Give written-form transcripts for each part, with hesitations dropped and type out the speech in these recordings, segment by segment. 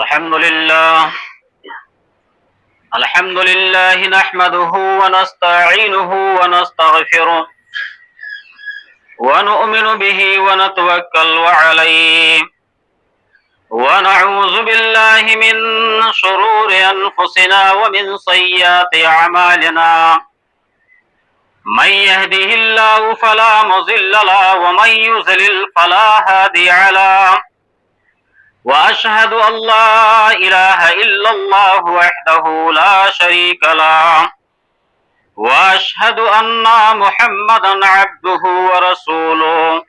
الحمد لله الحمد لله نحمده ونستعينه ونستغفره ونؤمن به ونتوكل عليه ونعوذ بالله من شرور أنفسنا ومن سيئات أعمالنا من يهده الله فلا مضل له ومن يضلل فلا هادي له وأشهد أن لا إله إلا الله وحده لا شريك له وأشهد أن محمدا عبده ورسوله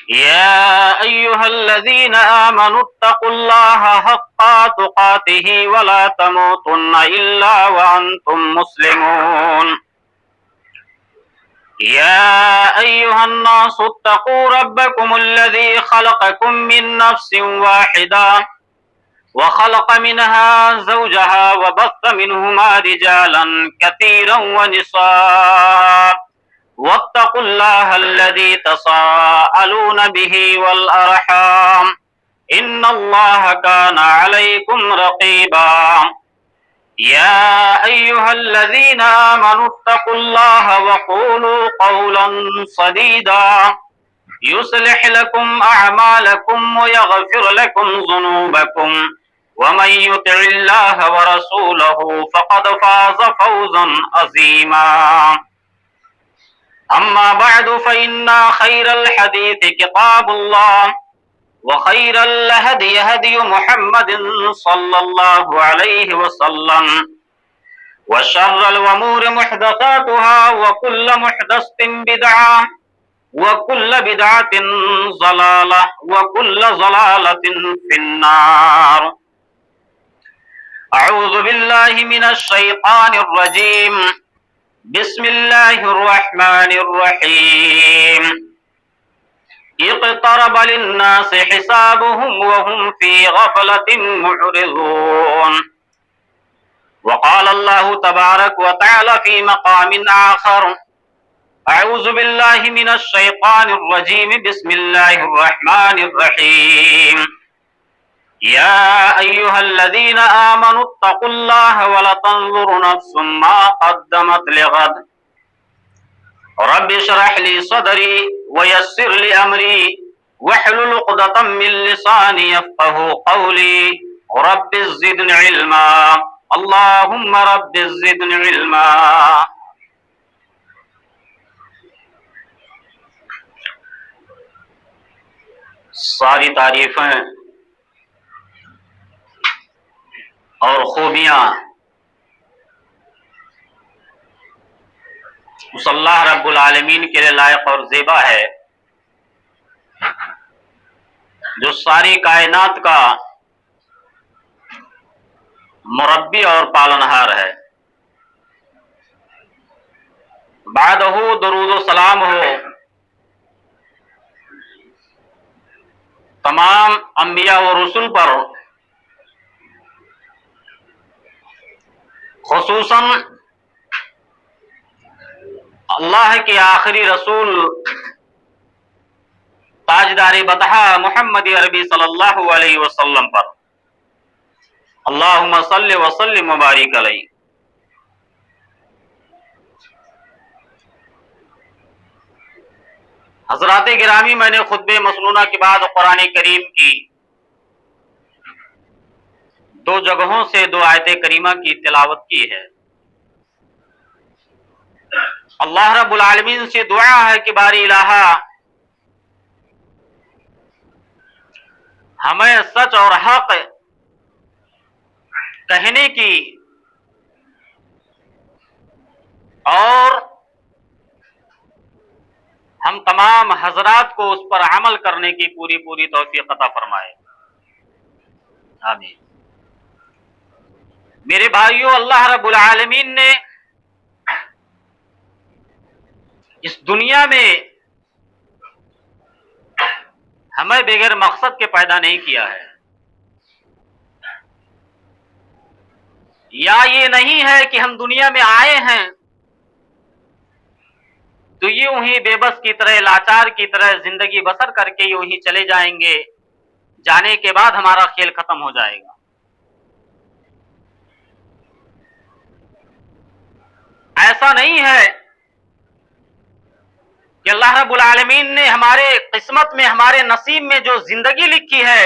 يا أيها الذين آمنوا اتقوا الله حق تقاته ولا تموتن إلا وأنتم مسلمون يا أيها الناس اتقوا ربكم الذي خلقكم من نفس واحدة وخلق منها زوجها وبث منهما رجالا كثيرا ونساء واتقوا الله الذي تساءلون به والأرحام إن الله كان عليكم رقيبا يا أيها الذين آمنوا اتقوا الله وقولوا قولا سديدا يصلح لكم أعمالكم ويغفر لكم ذنوبكم ومن يطع الله ورسوله فقد فاز فوزا عظيما أما بعد فإن خير الحديث كتاب الله وخير الهدي هدي محمد صلى الله عليه وسلم وشر الأمور محدثاتها وكل محدثة بدعة وكل بدعة ضلالة وكل ضلالة في النار أعوذ بالله من الشيطان الرجيم بسم الله الرحمن الرحيم اقترب للناس حسابهم وهم في غفلة معرضون وقال الله تبارك وتعالى في مقام آخر أعوذ بالله من الشيطان الرجيم بسم الله الرحمن الرحيم يا أيها الذين آمنوا اتقوا الله ولتنظر نفس ما قدمت لغد رب اشرح لي صدري ويسر لي أمري واحلل عقدة من لساني يفقه قولي رب زدني علما اللهم رب زدني علما ساری تعریفیں اور خوبیاں اس اللہ رب العالمین کے لیے لائق اور زیبا ہے جو ساری کائنات کا مربی اور پالنہار ہے۔ بعدہ درود و سلام ہو تمام انبیاء و رسول پر، خصوصاً اللہ کے آخری رسول تاجدار بطحہ محمد عربی صلی اللہ علیہ وسلم پر، اللہم صلی وسلم مبارک علیہ۔ حضرات گرامی، میں نے خطبہ مسنونہ کے بعد قرآن کریم کی دو جگہوں سے دو آیت کریمہ کی تلاوت کی ہے۔ اللہ رب العالمین سے دعا ہے کہ باری الہ ہمیں سچ اور حق کہنے کی اور ہم تمام حضرات کو اس پر عمل کرنے کی پوری توفیق عطا فرمائے، آمین۔ میرے بھائیوں، اللہ رب العالمین نے اس دنیا میں ہمیں بغیر مقصد کے پیدا نہیں کیا ہے، یا یہ نہیں ہے کہ ہم دنیا میں آئے ہیں تو یوں ہی بے بس کی طرح، لاچار کی طرح زندگی بسر کر کے یوں ہی چلے جائیں گے، جانے کے بعد ہمارا کھیل ختم ہو جائے گا۔ ایسا نہیں ہے کہ اللہ رب العالمین نے ہمارے قسمت میں، ہمارے نصیب میں جو زندگی لکھی ہے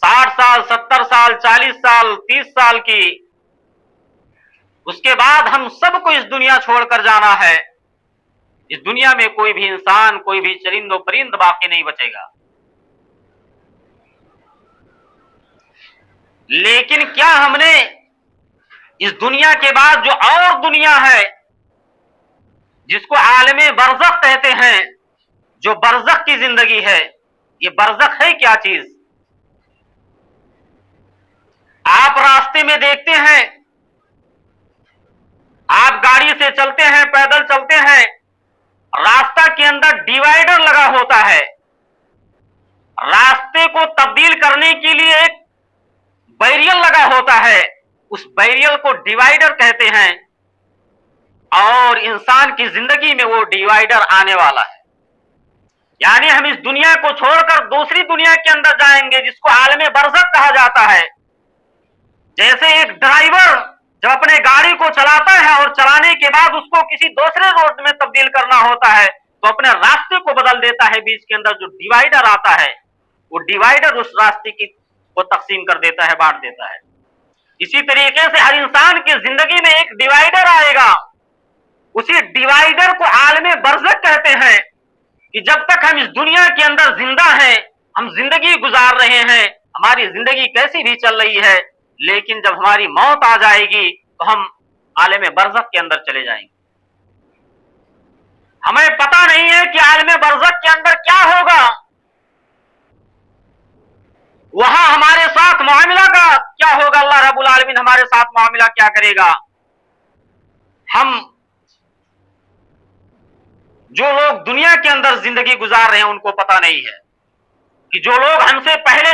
60 سال، 70 سال، 40 سال، 30 سال کی، اس کے بعد ہم سب کو اس دنیا چھوڑ کر جانا ہے۔ اس دنیا میں کوئی بھی انسان، کوئی بھی چرند و پرند باقی نہیں بچے گا۔ لیکن کیا ہم نے اس دنیا کے بعد جو اور دنیا ہے، جس کو عالم برزخ کہتے ہیں، جو برزخ کی زندگی ہے، یہ برزخ ہے کیا چیز؟ آپ راستے میں دیکھتے ہیں، آپ گاڑی سے چلتے ہیں، پیدل چلتے ہیں، راستہ کے اندر ڈیوائیڈر لگا ہوتا ہے۔ راستے کو تبدیل کرنے کے لیے ایک بیریل لگا ہوتا ہے، اس بیریل کو ڈیوائیڈر کہتے ہیں، اور انسان کی زندگی میں وہ ڈیوائیڈر آنے والا ہے۔ یعنی ہم اس دنیا کو چھوڑ کر دوسری دنیا کے اندر جائیں گے، جس کو عالم برزخ کہا جاتا ہے۔ جیسے ایک ڈرائیور جب اپنے گاڑی کو چلاتا ہے اور چلانے کے بعد اس کو کسی دوسرے روڈ میں تبدیل کرنا ہوتا ہے تو اپنے راستے کو بدل دیتا ہے، بیچ کے اندر جو ڈیوائیڈر آتا ہے وہ ڈیوائیڈر اس راستے کو تقسیم کر دیتا ہے، بانٹ دیتا ہے۔ اسی طریقے سے ہر انسان کی زندگی میں ایک ڈیوائیڈر آئے گا، اسی ڈیوائیڈر کو عالم برزخ کہتے ہیں، کہ جب تک ہم اس دنیا کے اندر زندہ ہیں، ہم زندگی گزار رہے ہیں، ہماری زندگی کیسی بھی چل رہی ہے، لیکن جب ہماری موت آ جائے گی تو ہم عالم برزخ کے اندر چلے جائیں گے۔ ہمیں پتہ نہیں ہے کہ عالم برزخ کے اندر کیا ہوگا، وہاں ہمارے ساتھ معاملہ کا کیا ہوگا، اللہ رب العالمین ہمارے ساتھ معاملہ کیا کرے گا۔ ہم جو لوگ دنیا کے اندر زندگی گزار رہے ہیں ان کو پتہ نہیں ہے کہ جو لوگ ہم سے پہلے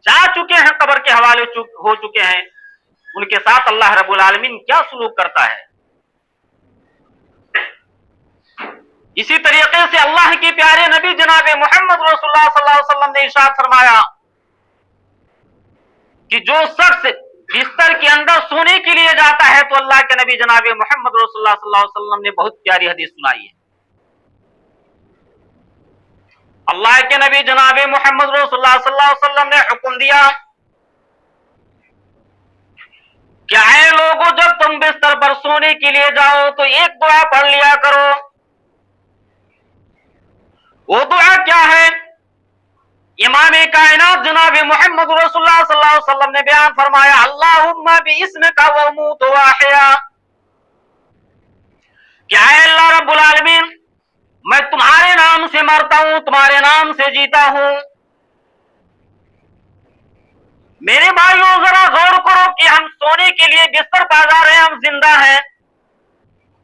جا چکے ہیں، قبر کے حوالے ہو چکے ہیں، ان کے ساتھ اللہ رب العالمین کیا سلوک کرتا ہے۔ اسی طریقے سے اللہ کے پیارے نبی جناب محمد رسول اللہ صلی اللہ علیہ وسلم نے ارشاد فرمایا کہ جو شخص بستر کے اندر سونے کے لیے جاتا ہے تو اللہ کے نبی جناب محمد رسول اللہ صلی اللہ علیہ وسلم نے بہت پیاری حدیث سنائی ہے۔ اللہ کے نبی جناب محمد رسول اللہ صلی اللہ علیہ وسلم نے حکم دیا کہ اے لوگوں، جب تم بستر پر سونے کے لیے جاؤ تو ایک دعا پڑھ لیا کرو۔ وہ دعا کیا ہے؟ امام کائنات جناب محمد رسول اللہ صلی اللہ علیہ وسلم نے بیان فرمایا، اللہم باسمک واموت واحیا، کہ اے اللہ رب العالمین، میں تمہارے نام سے مرتا ہوں، تمہارے نام سے جیتا ہوں۔ میرے بھائیوں ذرا غور کرو کہ ہم سونے کے لیے بستر پا جا رہے ہیں، ہم زندہ ہیں،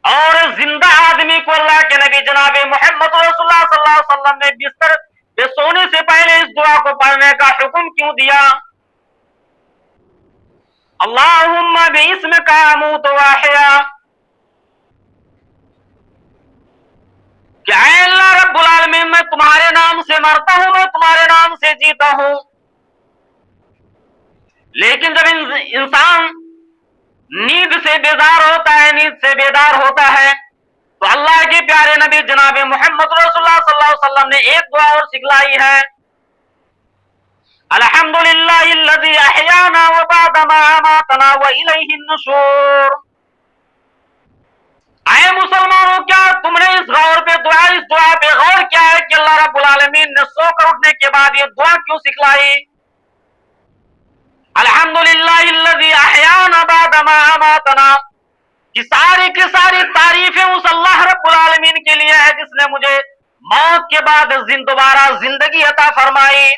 اور زندہ آدمی کو اللہ کے نبی جناب محمد رسول اللہ صلی اللہ علیہ وسلم نے بستر پہ سونے سے پہلے اس دعا کو پڑھنے کا حکم کیوں دیا؟ اللہم باسمک اموت واحیا، کہ اے اللہ رب العالمین، میں تمہارے نام سے مرتا ہوں، میں تمہارے نام سے جیتا ہوں۔ لیکن جب انسان نیند سے بیدار ہوتا ہے، نیند سے بیدار ہوتا ہے، تو اللہ کے پیارے نبی جناب محمد رسول اللہ صلی اللہ علیہ وسلم نے ایک دعا اور سکھلائی ہے، الحمدللہ الذی احیانا وبعد ما اماتنا والیہ النشور۔ اے مسلمانوں، کیا تم نے اس دعا پہ غور کیا ہے کہ اللہ رب العالمین نے سو کر اٹھنے کے بعد یہ دعا کیوں سکھلائی؟ الحمدللہ الذی احیانا بعد ما اماتنا، کہ ساری کی ساری تعریفیں اس اللہ رب العالمین کے لیے ہے جس نے مجھے موت کے بعد دوبارہ زندگی عطا فرمائی۔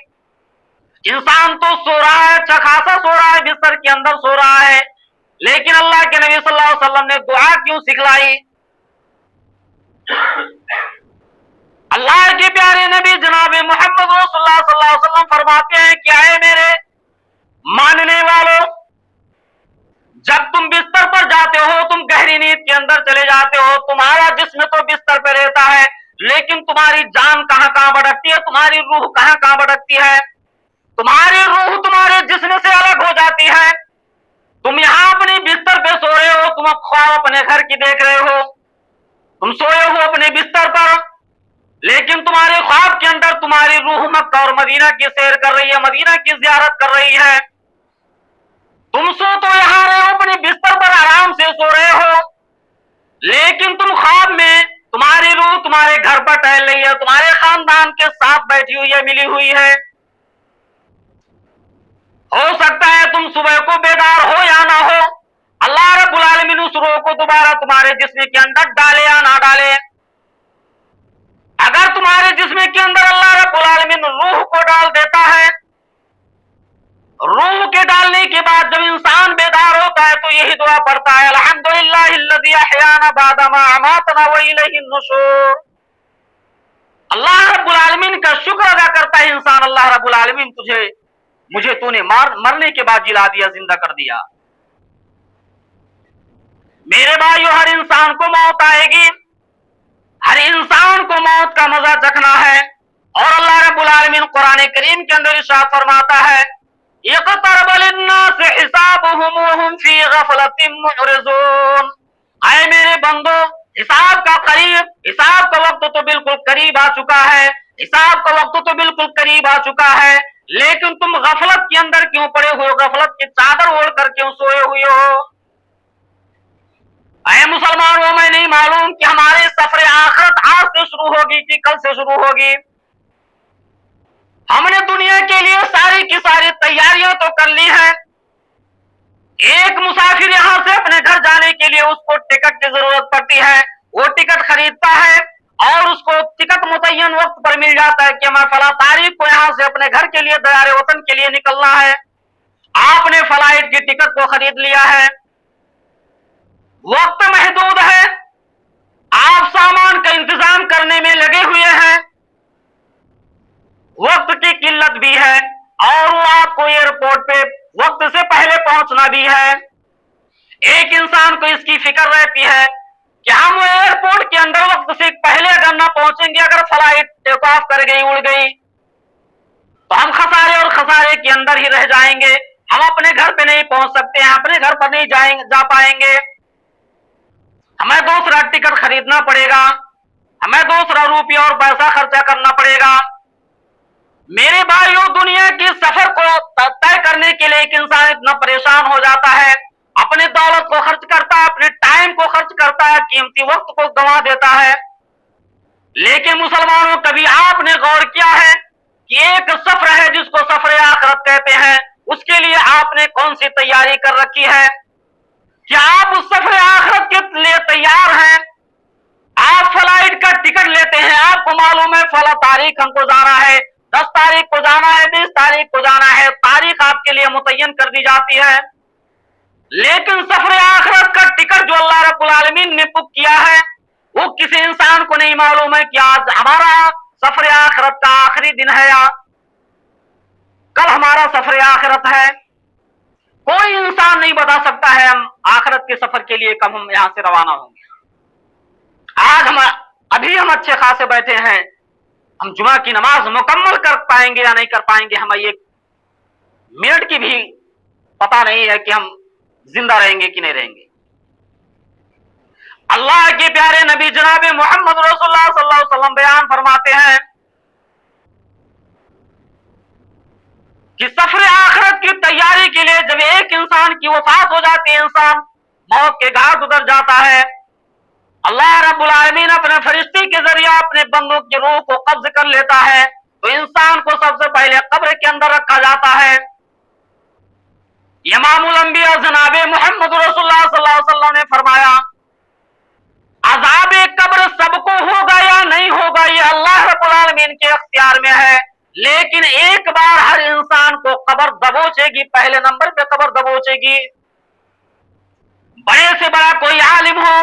انسان تو سو رہا ہے، اچھا خاصا سو رہا ہے، بستر کے اندر سو رہا ہے، لیکن اللہ کے نبی صلی اللہ علیہ وسلم نے دعا کیوں سکھلائی؟ اللہ کے پیارے نبی جناب محمد رسول اللہ صلی اللہ علیہ وسلم فرماتے ہیں کہ اے میرے ماننے والوں، جب تم بستر پر جاتے ہو، تم گہری نیند کے اندر چلے جاتے ہو، تمہارا جسم تو بستر پہ رہتا ہے، لیکن تمہاری جان کہاں कहाँ भटकती है, तुम्हारी रूह कहाँ कहाँ भटकती है। तुम्हारी रूह तुम्हारे जिस्म से अलग हो जाती है। तुम यहाँ अपने बिस्तर पे सो रहे हो, तुम ख्वाब अपने घर की देख रहे हो, तुम सोए हो अपने बिस्तर पर, लेकिन तुम्हारे ख्वाब के अंदर तुम्हारी रूह मक्का और मदीना की सैर कर रही है, मदीना की जियारत कर रही है। तुम सो तो यहाँ रहे हो, अपने बिस्तर पर आराम से सो रहे हो, लेकिन तुम ख्वाब में तुम्हारी रूह तुम्हारे घर पर टहल रही है, तुम्हारे खानदान के साथ बैठी हुई है, मिली हुई है। हो सकता है तुम सुबह को बेदार हो या ना हो, अल्लाह रब्बुल आलमीन उस रूह को दोबारा तुम्हारे जिस्म के अंदर डाले या ना डाले। अगर तुम्हारे जिस्म के अंदर अल्लाह रब्बुल आलमीन रूह को डाल देता है, रूह के डालने के बाद जब इंसान बेदार होता है तो यही दुआ पढ़ता है, अल्हम्दुलिल्लाहिल्लज़ी अहयाना बअदा मा अमातना व इलैहिन नुशूर। अल्लाह रब्बुल आलमीन का शुक्र अदा करता है इंसान, अल्लाह रब्बुल आलमीन मुझे तूने मरने के बाद जिला दिया, जिंदा कर दिया। मेरे भाइयों, हर इंसान को मौत आएगी, हर इंसान को मौत का मजा चखना है। और अल्लाह रब्बुल आलमीन कुरान करीम के अंदर इरशाद फरमाता है, इक़्तरब लिन्नास हिसाबुहुम व हुम फी गफलतिन मुअरिज़ून। आए मेरे बंदो, हिसाब का वक्त तो बिल्कुल करीब आ चुका है, हिसाब का वक्त तो बिल्कुल करीब आ चुका है, लेकिन तुम गफलत के अंदर क्यों पड़े हो, गफलत की चादर ओढ़ कर क्यों सोए हुए हो। अरे मुसलमानों, मैं नहीं मालूम कि हमारे सफर आखिरत आज से शुरू होगी कि कल से शुरू होगी। हमने दुनिया के लिए सारी की सारी तैयारियां तो कर ली है। एक मुसाफिर यहां से अपने घर जाने के लिए उसको टिकट की जरूरत पड़ती है, वो टिकट खरीदता है और उसको टिकट मुतय्यन वक्त पर मिल जाता है कि मैं फला तारीख को यहां से अपने घर के लिए दयारे वतन के लिए निकलना है। आपने फ्लाइट की टिकट को खरीद लिया है, वक्त महदूद है, आप सामान का इंतजाम करने में लगे हुए हैं, वक्त की किल्लत भी है और वो आपको एयरपोर्ट पे वक्त से पहले पहुंचना भी है। एक इंसान को इसकी फिक्र रहती है कि हम एयरपोर्ट के अंदर वक्त से पहले अगर ना पहुंचेंगे, अगर फ्लाइट टेक ऑफ कर गई, उड़ गई, तो हम खसारे और खसारे के अंदर ही रह जाएंगे, हम अपने घर पे नहीं पहुंच सकते हैं, अपने घर पर नहीं जा पाएंगे, हमें दूसरा टिकट खरीदना पड़ेगा, हमें दूसरा रुपया और पैसा खर्चा करना पड़ेगा। मेरे भाइयों, दुनिया के सफर को तय करने के लिए एक इंसान इतना परेशान हो जाता है, अपने दौलत को खर्च करता है, अपने टाइम को खर्च करता है, कीमती वक्त को गंवा देता है। लेकिन मुसलमानों, कभी आपने गौर किया है कि एक सफर है जिसको सफर आखिरत कहते हैं, उसके लिए आपने कौन सी तैयारी कर रखी है? क्या आप उस सफर आखिरत के लिए तैयार हैं? आप फ्लाइट का टिकट लेते हैं, आपको मालूम है फला तारीख हमको जाना है, 10 तारीख को जाना है, 20 तारीख को जाना है, तारीख आपके लिए मुतय्यन कर दी जाती है। लेकिन सफर आखिरत का टिकट जो अल्लाह रब्बुल आलमीन ने बुक किया है, वो किसी इंसान को नहीं मालूम है कि आज हमारा सफर आखिरत का आखिरी दिन है या कल हमारा सफर आखिरत है। कोई इंसान नहीं बता सकता है हम आखिरत के सफर के लिए कब हम यहां से रवाना होंगे। अभी हम अच्छे खासे बैठे हैं, हम जुमा की नमाज मुकम्मल कर पाएंगे या नहीं कर पाएंगे, हमें एक मिनट की भी पता नहीं है कि हम जिंदा रहेंगे कि नहीं रहेंगे। अल्लाह के प्यारे नबी जनाब मोहम्मद रसूलुल्लाह सल्लल्लाहु अलैहि वसल्लम बयान फरमाते हैं कि सफर आखिरत की तैयारी के लिए जब एक इंसान की वफात हो जाती है, इंसान मौत के घाट उतर जाता है, अल्लाह रब्बुल आलमीन अपने फरिश्ते के जरिए अपने बंदों की रूह को कब्ज कर लेता है, तो इंसान को सबसे पहले कब्र के अंदर रखा जाता है। इमामुल अंबिया जनाब मोहम्मद रसूलुल्लाह सल्लल्लाहु अलैहि वसल्लम ने फरमाया, अज़ाब कब्र सबको होगा या नहीं होगा ये अल्लाह रब्बुल आलमीन के इख्तियार में है, लेकिन एक बार हर इंसान को कब्र दबोचेगी, पहले नंबर पे कब्र दबोचेगी। बड़े से बड़ा कोई आलिम हो,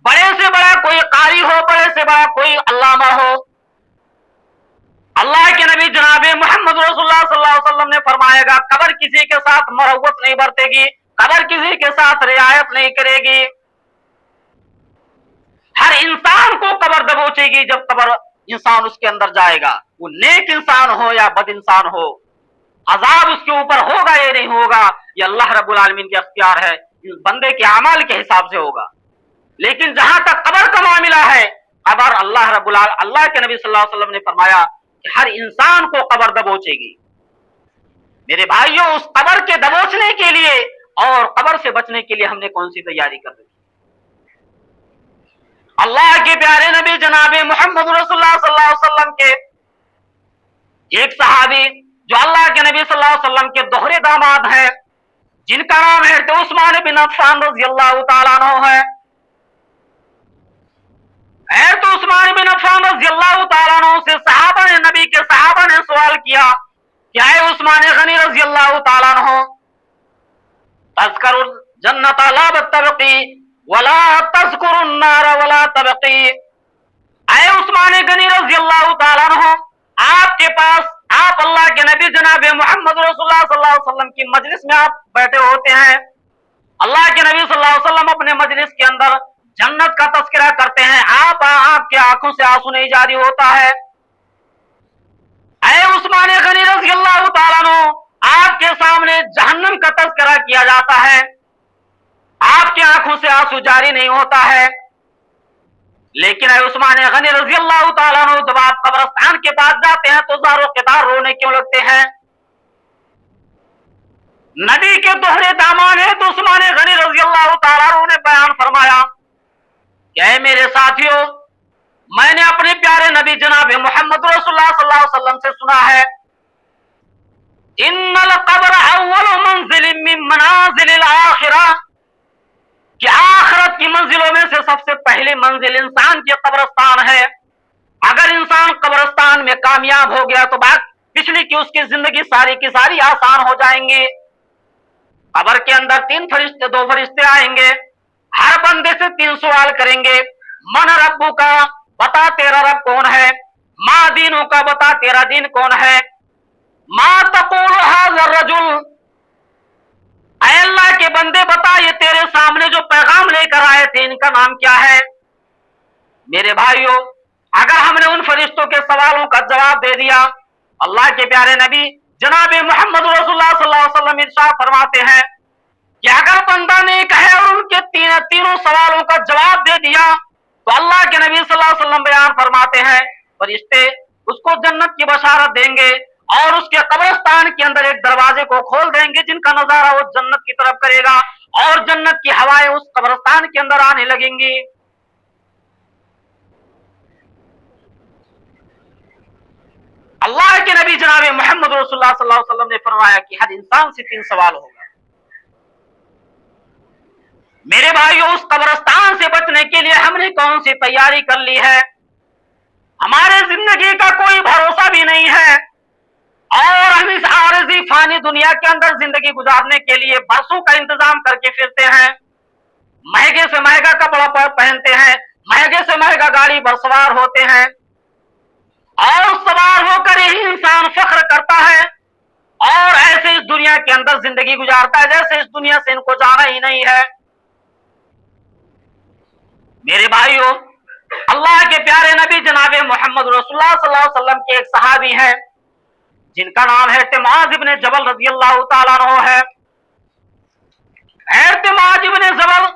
बड़े से बड़ा कोई कारी हो, बड़े से बड़ा कोई अल्लामा हो, अल्लाह के नबी जनाब मोहम्मद रसूलुल्लाह सल्लल्लाहु अलैहि वसल्लम ने फरमाएगा, कब्र किसी के साथ मरवत नहीं बरतेगी, कब्र किसी के साथ रियायत नहीं करेगी। हर इंसान को कब्र दबोचेगी जब कब्र इंसान उसके अंदर जाएगा, वो नेक इंसान हो या बद इंसान हो, अजाब उसके ऊपर होगा या नहीं होगा, ये अल्लाह रब्बुल आलमीन के अख्तियार है, इस बंदे के अमाल के हिसाब से होगा। लेकिन जहां तक कब्र का मामला है, कब्र अल्लाह के नबी सल्लल्लाहु अलैहि वसल्लम ने फरमाया कि हर इंसान को कब्र दबोचेगी। मेरे भाइयों, उस कब्र के दबोचने के लिए और कब्र से बचने के लिए हमने कौन सी तैयारी कर रखी? अल्लाह के प्यारे नबी जनाब मोहम्मद रसूलुल्लाह सल्लल्लाहु अलैहि वसल्लम के एक सहाबी जो अल्लाह के नबी सल्लल्लाहु अलैहि वसल्लम के दोहरे दामाद हैं, जिनका नाम है उस्मान बिन अफ़्फ़ान रज़ियल्लाहु ताला अन्हु है। तो उस्मान बिन अफ़्फ़ान रज़ियल्लाहु ताला अन्हु से नबी के सहाबा ने सवाल किया, क्या है उस्मान गनी रज़ियल्लाहु ताला अन्हु, तज़करुल जन्नत ला तबकी वला तज़कुरुन नार वला तबकी। ऐ उस्मान गनी रज़ियल्लाहु ताला अन्हु, आपके पास आप अल्लाह के नबी जनाब मोहम्मद रसूलुल्लाह सल्लल्लाहु अलैहि वसल्लम की मजलिस में आप बैठे होते हैं, अल्लाह के नबी सल्लल्लाहु अलैहि वसल्लम अपने मजलिस के अंदर जन्नत का तस्करा करते हैं, आपके आंखों से आंसू नहीं जारी होता है। ऐ उस्मान गनी रज़ियल्लाहु ताला अन्हु, आपके सामने जहन्नम का तस्करा किया जाता है, आपकी आंखों से आंसू जारी नहीं होता है। लेकिन उस्मान गनी रज़ियल्लाहु ताला अन्हु जब आप कब्रिस्तान के पास जाते हैं तो ज़ारो क़ितार रोने क्यों लगते हैं? नबी के दोहरे दामाद है तो उस्मान गनी रज़ियल्लाहु ताला अन्हु ने बयान फरमाया, क्या मेरे साथियों, मैंने अपने प्यारे नबी जनाब मोहम्मद रसूलुल्लाह सल्लल्लाहु अलैहि वसल्लम से सुना है, इन्नल क़ब्र अव्वलु मंज़िलिन मिन मनाज़िलिल आखिरह, कि आखिरत की मंजिलों में से सबसे पहली मंजिल इंसान की कब्रिस्तान है। अगर इंसान कब्रिस्तान में कामयाब हो गया तो बात पिछली की उसकी जिंदगी सारी की सारी आसान हो जाएंगी। कब्र के अंदर दो फरिश्ते आएंगे, हर बंदे से 3 सवाल करेंगे, मन रब्बु का, बता तेरा रब कौन है, माँ दीनों का, बता तेरा दीन कौन है, माँ तक़ूलु हाज़ा रजुल, अल्लाह के बंदे बता ये तेरे सामने जो पैगाम लेकर आए थे इनका नाम क्या है। मेरे भाइयों, अगर हमने उन फरिश्तों के सवालों का जवाब दे दिया, अल्लाह के प्यारे नबी जनाब मोहम्मद रसूलुल्लाह सल्लल्लाहु अलैहि वसल्लम इरशाद फरमाते हैं कि अगर बंदा नेक है और उनके तीनों सवालों का जवाब दे दिया तो अल्लाह के नबी सल्लल्लाहु अलैहि वसल्लम बयान फरमाते हैं फरिश्ते उसको जन्नत की बशारत देंगे और उसके कब्रिस्तान के अंदर एक दरवाजे को खोल देंगे जिनका नजारा वो जन्नत की तरफ करेगा और जन्नत की हवाएं उस कब्रिस्तान के अंदर आने लगेंगी। अल्लाह के नबी जनाब मोहम्मद रसूलुल्लाह सल्लल्लाहु अलैहि वसल्लम ने फरमाया कि हर इंसान से 3 सवाल होगा। मेरे भाइयों, उस कब्रिस्तान से बचने के लिए हमने कौन सी तैयारी कर ली है? हमारे जिंदगी का कोई भरोसा भी नहीं है और हम इस आरज़ी फानी दुनिया के अंदर जिंदगी गुजारने के लिए बसों का इंतजाम करके फिरते हैं, महंगे से महंगा कपड़ा पहनते हैं, महंगे से महंगा गाड़ी पर सवार होते हैं और सवार होकर ही इंसान फख्र करता है और ऐसे इस दुनिया के अंदर जिंदगी गुजारता है जैसे इस दुनिया से इनको जाना ही नहीं है। मेरे भाइयों, अल्लाह के प्यारे नबी जनाब मोहम्मद रसूलुल्लाह सल्लल्लाहु अलैहि वसल्लम के एक सहाबी हैं जिनका नाम है मुआज़ इब्न जबल रज़ियल्लाहु ताला अन्हु है। मुआज़ इब्न जबल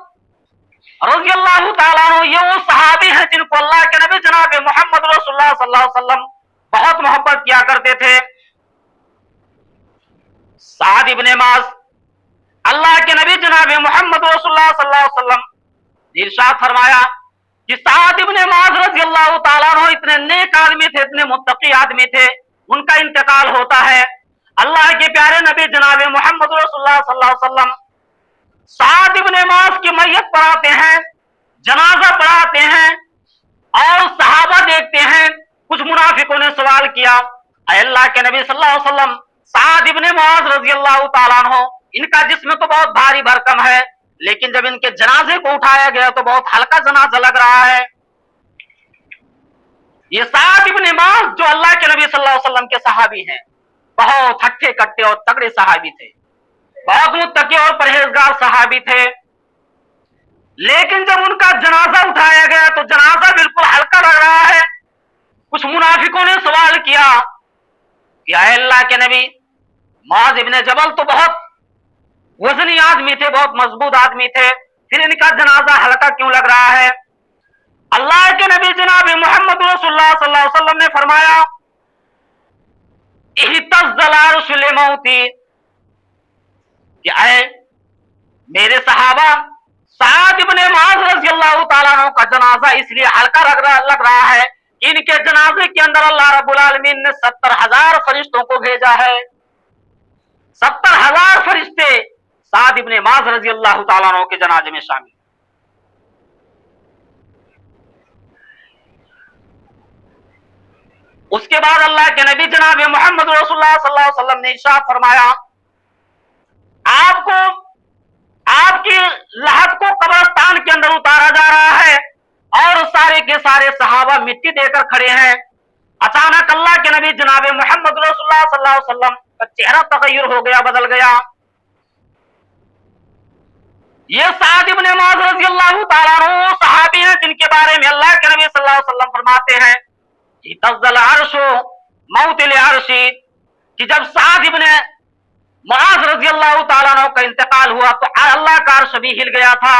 रज़ियल्लाहु ताला अन्हु ये वो सहाबी हैं जिनको अल्लाह के नबी जनाब मोहम्मद रसूलुल्लाह सल्लल्लाहु अलैहि वसल्लम बहुत मोहब्बत किया करते थे। साद इब्न मुआज़ अल्लाह के नबी जनाब मोहम्मद रसूलुल्लाह सल्लल्लाहु अलैहि वसल्लम इरशाद फरमाया कि साद इब्न मुआज़ रज़ियल्लाहु ताला अन्हु इतने नेक आदमी थे, इतने मुत्तकी आदमी थे, उनका इंतकाल होता है। अल्लाह के प्यारे नबी जनाब मोहम्मद रसूलुल्लाह सल्लल्लाहु अलैहि वसल्लम साद इब्न मुआज़ की मैयत पढ़ाते हैं, जनाजा पढ़ाते हैं और सहाबा देखते हैं। कुछ मुनाफिकों ने सवाल किया, अल्लाह के नबी सल्लल्लाहु अलैहि वसल्लम, साद इब्न मुआज़ रज़ियल्लाहु ताला अन्हु इनका जिस्म तो बहुत भारी भरकम है लेकिन जब इनके जनाजे को उठाया गया तो बहुत हल्का जनाजा लग रहा है। ये साद इब्न मुआज़ जो अल्लाह के नबी सल्लल्लाहु अलैहि वसल्लम के सहाबी हैं, बहुत हट्टे कट्टे और तगड़े सहाबी थे, बहुत मुत्तकी और परहेजगार सहाबी थे। लेकिन जब उनका जनाजा उठाया गया तो जनाजा बिल्कुल हल्का लग रहा है, कुछ मुनाफिकों ने सवाल किया कि ऐ अल्लाह के नबी, मुआज इब्ने जबल तो बहुत वजनी आदमी थे, बहुत मजबूत आदमी थे, फिर इनका जनाजा हल्का क्यों लग रहा है? अल्लाह के नबी जनाब मोहम्मद रसूलुल्लाह सल्लल्लाहु अलैहि वसल्लम ने फरमाया, इहतज़्ज़ल अर्शु लिमौती, कि ऐ मेरे सहाबा, साद इब्ने मुआज़ रज़ियल्लाहु ताला अन्हु का जनाजा इसलिए हल्का लग रहा है, इनके जनाजे के अंदर अल्लाह रब्बुल आलमीन ने 70,000 फरिश्तों को भेजा है। 70,000 फरिश्ते साद इब्ने मुआज़ रज़ियल्लाहु ताला अन्हु के जनाजे में शामिल। उसके बाद अल्लाह के नबी जनाब मोहम्मद रसूलुल्लाह सल्लल्लाहु अलैहि वसल्लम ने इरशाद फरमाया, आपको आपकी लहद को कब्रिस्तान के अंदर उतारा जा रहा है और सारे के सारे सहाबा मिट्टी देकर खड़े हैं। अचानक अल्लाह के नबी जनाब मोहम्मद रसूलुल्लाह सल्लल्लाहु अलैहि वसल्लम का चेहरा तगय्युर हो गया, बदल गया। ये साद इब्ने मुआज़ रज़ियल्लाहु ताला अन्हु सहाबी हैं जिनके बारे में अल्लाह के नबी सल्लल्लाहु अलैहि वसल्लम फरमाते हैं, इहतज़्ज़ल अर्शु मौतिल अर्शी, कि जब साद इब्ने मुआज़ रज़ियल्लाहु ताला अन्हु का इंतकाल हुआ तो अल्लाह का अर्श भी हिल गया था।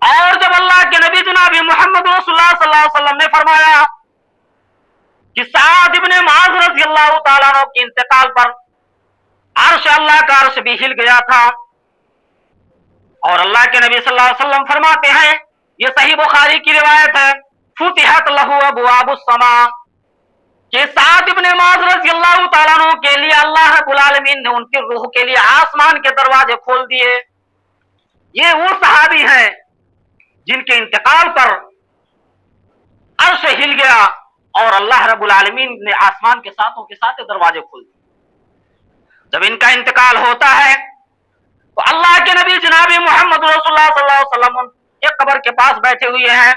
और जब अल्लाह के नबी जनाब मोहम्मद रसूलुल्लाह सल्लल्लाहु अलैहि वसल्लम ने फरमाया कि साद इब्ने मुआज़ रज़ियल्लाहु ताला अन्हु के इंतकाल पर अर्श, अल्लाह का अर्श भी हिल गया था। और अल्लाह के नबी सल्लल्लाहु अलैहि वसल्लम फरमाते हैं, ये सही बुखारी की रिवायत है, फुतिहत लहू अबवाबुस समा, कि साद इब्ने मुआज़ रज़ियल्लाहु ताला अन्हु के लिए अल्लाह रब्बुल आलमीन ने उनकी रूह के लिए आसमान के दरवाजे खोल दिए। ये वो सहाबी हैं जिनके इंतकाल पर अर्श हिल गया और अल्लाह रब्बुल आलमीन ने आसमान के साथों के साथ दरवाजे खोल दिए। जब इनका इंतकाल होता है तो अल्लाह के नबी जनाब मोहम्मद रसूलुल्लाह सल्लल्लाहु अलैहि वसल्लम एक कब्र के पास बैठे हुए हैं।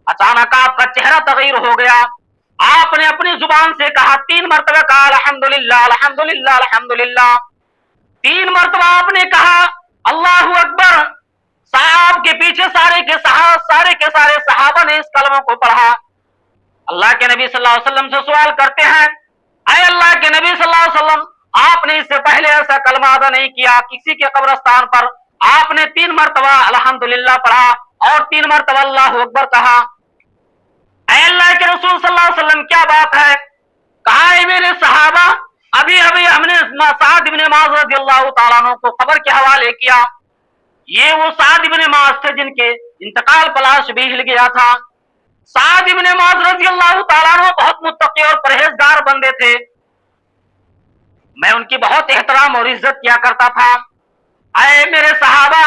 अचानक आपका चेहरा तगय्युर हो गया। आपने अपनी जुबान से कहा, 3 मरतबा कहा अल्हम्दुलिल्लाह अल्हम्दुलिल्लाह अल्हम्दुलिल्लाह। 3 मरतबा आपने कहा अल्लाहु अकबर। साहब के पीछे सारे के सारे सहाबा ने इस कलमा को पढ़ा। अल्लाह के नबी सल्लल्लाहु अलैहि वसल्लम से सवाल करते हैं, ऐ अल्लाह के नबी सल्लल्लाहु अलैहि वसल्लम, आपने इससे पहले ऐसा कलमा अदा नहीं किया, किसी के कब्रिस्तान पर आपने 3 मरतबा अल्हम्दुलिल्लाह पढ़ा और 3 मरतबा अल्लाहु अकबर कहा। ऐ अल्लाह के रसूल सल्लल्लाहु अलैहि वसल्लम, क्या बात है? कहा है मेरे सहाबा, अभी अभी हमने साद इब्ने मुआज़ रज़ियल्लाहु ताला अन्हु को कब्र के हवाले किया। ये वो साद इब्ने मुआज़ थे जिनके इंतकाल पर अर्श भी हिल गया था। साद इब्ने मुआज़ रज़ियल्लाहु ताला अन्हु बहुत मुत्तकी और परहेजगार बंदे थे। मैं उनकी बहुत एहतराम और इज्जत किया करता था। ऐ मेरे सहाबा,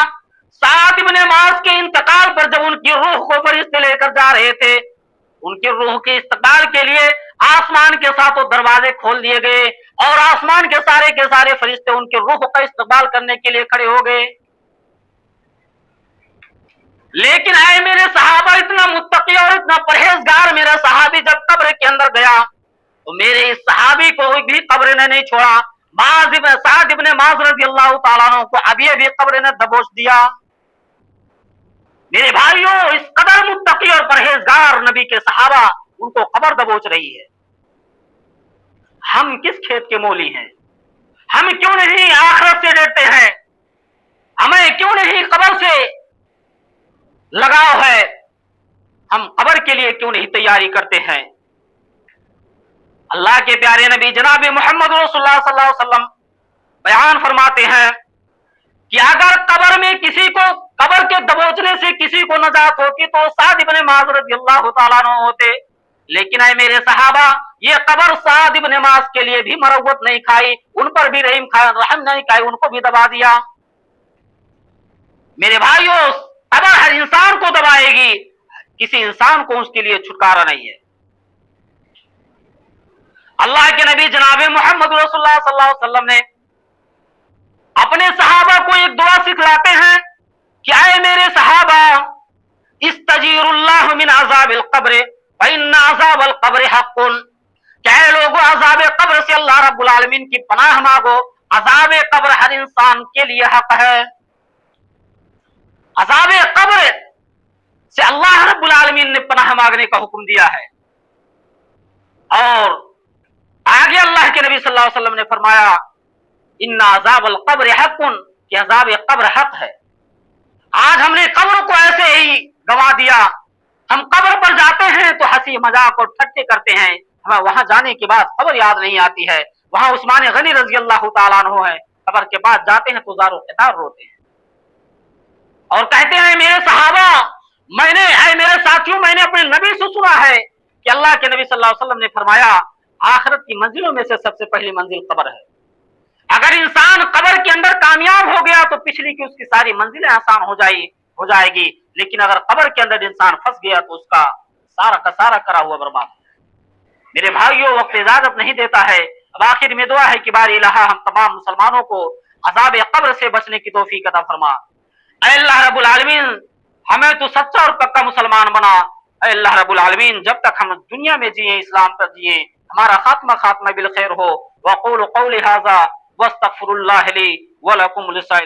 साद इब्ने मुआज़ के इंतकाल पर जब उनकी रूह को फरिश्ते लेकर जा रहे थे, उनकी रूह के इस्तकबाल के लिए आसमान के साथों दरवाजे खोल दिए गए और आसमान के सारे फरिश्ते उनके रूह का इस्तकबाल करने के लिए खड़े हो गए। लेकिन ऐ मेरे सहाबा, इतना मुत्तकी और इतना परहेजगार मेरा सहाबी जब कब्र के अंदर गया तो मेरे इस सहाबी को भी कब्र ने नहीं छोड़ा। साद इब्ने मुआज़ रज़ियल्लाहु ताला अन्हु को अभी कब्र ने दबोच दिया। मेरे भाइयों, इस कदर मुत्तकी और परहेजगार नबी के सहाबा, उनको कब्र दबोच रही है। हम किस खेत के मोली हैं? हम क्यों नहीं आखिरत से डरते हैं? हमें क्यों नहीं कब्र से लगाव है? हम कब्र के लिए क्यों नहीं तैयारी करते हैं? अल्लाह के प्यारे नबी जनाब मोहम्मद रसूलुल्लाह सल्लल्लाहु अलैहि वसल्लम बयान फरमाते हैं कि अगर कब्र में किसी को, कब्र के दबोचने से किसी को नजात होती तो साद इब्ने मुआज़ रज़ियल्लाहु ताला अन्हु होते। लेकिन ऐ मेरे सहाबा, ये कब्र साद इब्ने मुआज़ के लिए भी मरवत नहीं खाई, उन पर भी रहम नहीं खाई, उनको भी दबा दिया। मेरे भाइयों, कब्र हर इंसान को दबाएगी, किसी इंसान को उसके लिए छुटकारा नहीं है। अल्लाह के नबी जनाब मोहम्मद रसूलुल्लाह सल्लल्लाहु अलैहि वसल्लम ने अपने सहाबा को एक दुआ सिखलाते हैं कि ऐ मेरे सहाबा, इस्तजीरुल्लाह मिन अज़ाबिल क़ब्र व इन्ना अज़ाबल क़ब्र हक़्क़ुन। क्या लोगों, अज़ाब कब्र से अल्लाह रब्बुल आलमीन की पनाह मांगो। अज़ाब कब्र हर इंसान के लिए हक है। अज़ाब कब्र से अल्लाह रब्बुल आलमीन ने पनाह मांगने का हुक्म दिया है। और आगे अल्लाह के नबी सल्लल्लाहु अलैहि वसल्लम ने फरमाया, इन्ना अज़ाबल क़ब्र हक़्क़ुन, कि अज़ाब क़ब्र हक है। आज हमने कब्र को ऐसे ही गंवा दिया। हम कब्र पर जाते हैं तो हंसी मजाक और ठट्टे करते हैं, हमें वहां जाने के बाद कब्र याद नहीं आती है। वहां उस्मान गनी रजी अल्लाह तआला अन्हु है, कब्र के बाद जाते हैं तो ज़ारो क़तार रोते हैं और कहते हैं, मेरे सहाबा, मेरे साथियों, मैंने अपने नबी से सुना है कि अल्लाह के नबी सल्लल्लाहु अलैहि वसल्लम ने फरमाया, आखिरत की मंजिलों में से सबसे पहली मंजिल कब्र है। अगर इंसान कब्र के अंदर कामयाब हो गया तो पिछली की उसकी सारी मंजिलें आसान हो जाएगी। लेकिन अगर कब्र के अंदर इंसान फंस गया तो उसका सारा का सारा करा हुआ बर्बाद है। मेरे भाइयों, वक्त इजाजत नहीं देता है। अब आखिर में दुआ है कि बारी इलाहा हम तमाम मुसलमानों को अज़ाब कब्र से बचने की तौफीक अता फरमा। ऐ अल्लाह रब्बुल आलमीन, हमें तो सच्चा और पक्का मुसलमान बना। ऐ अल्लाह रब्बुल आलमीन, जब तक हम दुनिया में जिए, इस्लाम पर जिए, हमारा खात्मा बिल खैर हो। वक़ूलु क़ौली हाज़ा वस्तग़फिरुल्लाह ली व लकुम।